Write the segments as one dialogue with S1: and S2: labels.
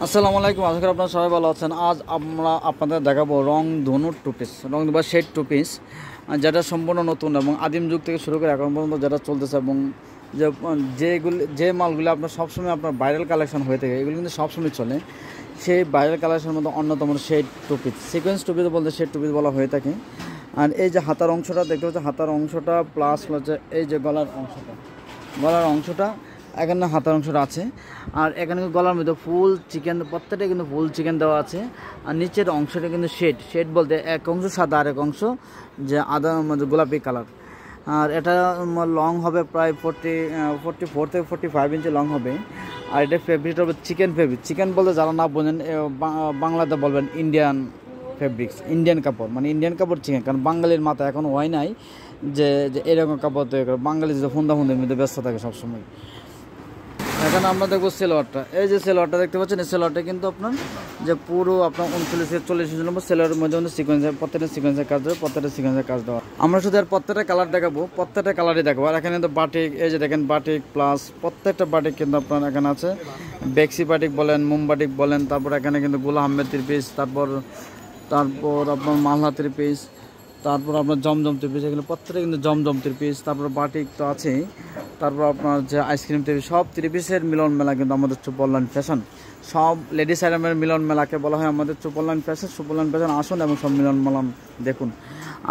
S1: আসসালামু আলাইকুম, আশা করি আপনারা সবাই ভালো আছেন। আজ আমরা আপনাদের দেখাবো রংধনুর টু পিস, রং বা শেড টু পিস, যেটা সম্পূর্ণ নতুন এবং আদিম যুগ থেকে শুরু করে এখন পর্যন্ত যেটা চলতেছে। এবং যে মালগুলো আপনার সবসময় আপনার ভাইরাল কালেকশন হয়ে থাকে, এগুলো কিন্তু সবসময় চলে। সেই ভাইরাল কালেকশনের মধ্যে অন্যতম shade two piece, sequence two piece বলতে শেড টু পিস বলা হয়ে থাকে। আর এই যে হাতার অংশটা দেখতে পাচ্ছেন, হাতার অংশটা প্লাস হচ্ছে এই যে গলার অংশটা এখানে হাতার অংশটা আছে। আর এখানে গলার মধ্যে ফুল চিকেন, প্রত্যেকটা কিন্তু ফুল চিকেন দেওয়া আছে। আর নিচের অংশটা কিন্তু শেড বলতে এক অংশ সাদা আর এক অংশ যে আদা গোলাপি কালার। আর এটা লং হবে প্রায় 44 থেকে 45 ইঞ্চি লং হবে। আর এটা ফেব্রিক হবে চিকেন বলতে যারা না বোঝেন বাংলাতে বলবেন ইন্ডিয়ান ফেব্রিক্স, ইন্ডিয়ান কাপড়, মানে ইন্ডিয়ান কাপড় চিকেন। কারণ বাঙালির মাথা এখন হয় নাই যে এরকম কাপড় তৈরি করে। বাঙালি যে ফুন্দাফুন্দির মধ্যে ব্যস্ত থাকে সবসময়। এখানে আমরা দেখবো সেলোয়ারটা। এই যে সেলোয়ারটা দেখতে পাচ্ছেন, এই সেলোয়ারটা কিন্তু আপনার যে পুরো আপনার 39 থেকে 40 ইঞ্চি নম্বর সেলোয়ারের মধ্যে সিকোয়েন্সের, প্রত্যেকটা সিকোয়েন্সের কাজ দেবে, প্রত্যেকটা সিকোয়েন্সের কাজ দেওয়া। আমরা শুধু আর প্রত্যেকটা কালার দেখাবো, প্রত্যেকটা কালারই দেখাবো। আর এখানে কিন্তু বাটিক, এই যে দেখেন বাটিক প্লাস প্রত্যেকটা বাটিক কিন্তু আপনার এখানে আছে। বেক্সি বাটিক বলেন, মোমবাটিক বলেন, তারপর এখানে কিন্তু গোলা আহমেদ 3 পিস, তারপর আপনার মালহা 3 পিস, তারপর আপনার জমজম 3 পিস, এগুলো প্রত্যেকটা কিন্তু জমজম 3 পিস, তারপর বাটিক তো আছেই। তারপর আপনার যে আইসক্রিম 3 পিস, সব 3 পিসের মিলন মেলা কিন্তু আমাদের সুপারলাইন ফ্যাশন। সব লেডিস আইটেমের মিলন মেলাকে বলা হয় আমাদের সুপারলাইন ফ্যাশন। আসুন এবং সব মিলন মেলান দেখুন।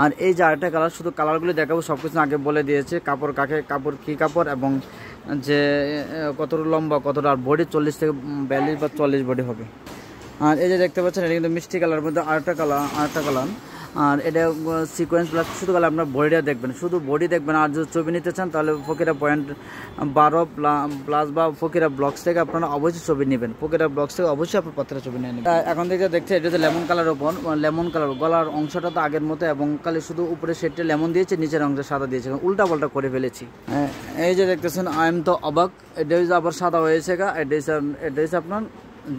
S1: আর এই যে আরেকটা কালার, শুধু কালারগুলো দেখাবো, সব কিছু আগে বলে দিয়েছে। কাপড় কী কাপড় এবং যে কতটা লম্বা, কতটা, আর বডি 40 থেকে 42 বা 40 বডি হবে। আর এই যে দেখতে পাচ্ছেন, এটা কিন্তু মিষ্টি কালারের মধ্যে আরেকটা কালার। আর এটা সিকোয়েন্স প্লাস, শুধু কালার আপনার বডিটা দেখবেন, শুধু বডি দেখবেন। আর যদি ছবি নিতে চান তাহলে ফকিরা পয়েন্ট 12 প্লাস বা ফকিরা ব্লগস থেকে আপনারা অবশ্যই ছবি নেবেন। ফকিরা ব্লগস থেকে অবশ্যই আপনার প্রত্যেকটা ছবি নিয়ে নেবেন। এখন থেকে দেখছে এটা হচ্ছে লেমন কালার, গলার অংশটা তো আগের মতো, এবং খালি শুধু উপরে শেডটা লেমন দিয়েছে, নিচের অংশে সাদা দিয়েছে, উল্টা পাল্টা করে ফেলেছি। এই যে দেখতেছেন আই এম তো অবাক, এটা হচ্ছে আবার সাদা হয়েছে। এটা হচ্ছে আপনার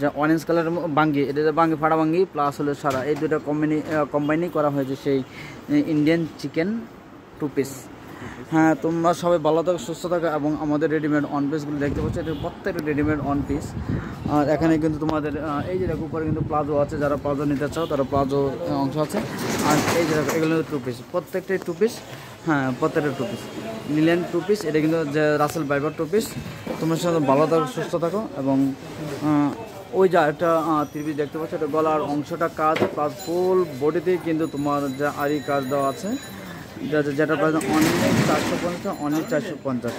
S1: যে অরেঞ্জ কালারের বাঙ্গি, এটা বাঙ্গি, ফাড়া বাঙ্গি প্লাস হলো সাদা, এই দুটো কম্বাইনই করা হয়েছে সেই ইন্ডিয়ান চিকেন 2 পিস। হ্যাঁ, তোমরা সবাই ভালো থাকো, সুস্থ থাকো। এবং আমাদের রেডিমেড অন পিসগুলো দেখতে পাচ্ছ, এটা প্রত্যেকটা রেডিমেড অন পিস। আর এখানে কিন্তু তোমাদের এই যে দেখো উপরে কিন্তু প্লাজো আছে, যারা প্লাজো নিতে চাও তারা প্লাজো অংশ আছে। আর এই যে দেখো এগুলো 2 পিস, প্রত্যেকটাই 2 পিস। হ্যাঁ, প্রত্যেকটা 2 পিস, লিলেন 2 পিস। এটা কিন্তু যে রাসেল ভাইবার 2 পিস। তোমার সাথে ভালো থাকো, সুস্থ থাকো। এবং ওই যে একটা 3 পিস দেখতে পাচ্ছ, এটা গলার অংশটা কাজ প্লাস ফুল বডিতেই কিন্তু তোমার যে আরি কাজ দেওয়া আছে, যেটা প্রাইস অনলি 450।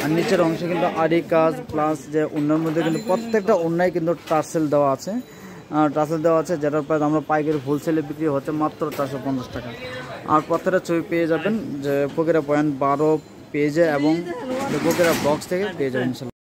S1: আর নিচের অংশে কিন্তু আরি কাজ প্লাস যে অন্যের মধ্যে কিন্তু প্রত্যেকটা অন্যায় কিন্তু টার্সেল দেওয়া আছে, যেটার প্রাইস আমরা পাইকারি হোলসেলে বিক্রি হচ্ছে মাত্র 450 টাকা। আর প্রত্যেকটা ছবি পেয়ে যাবেন যে ফকিরা পয়েন্ট 12 পেজে এবং ফকিরা বক্স থেকে পেয়ে যাবেন।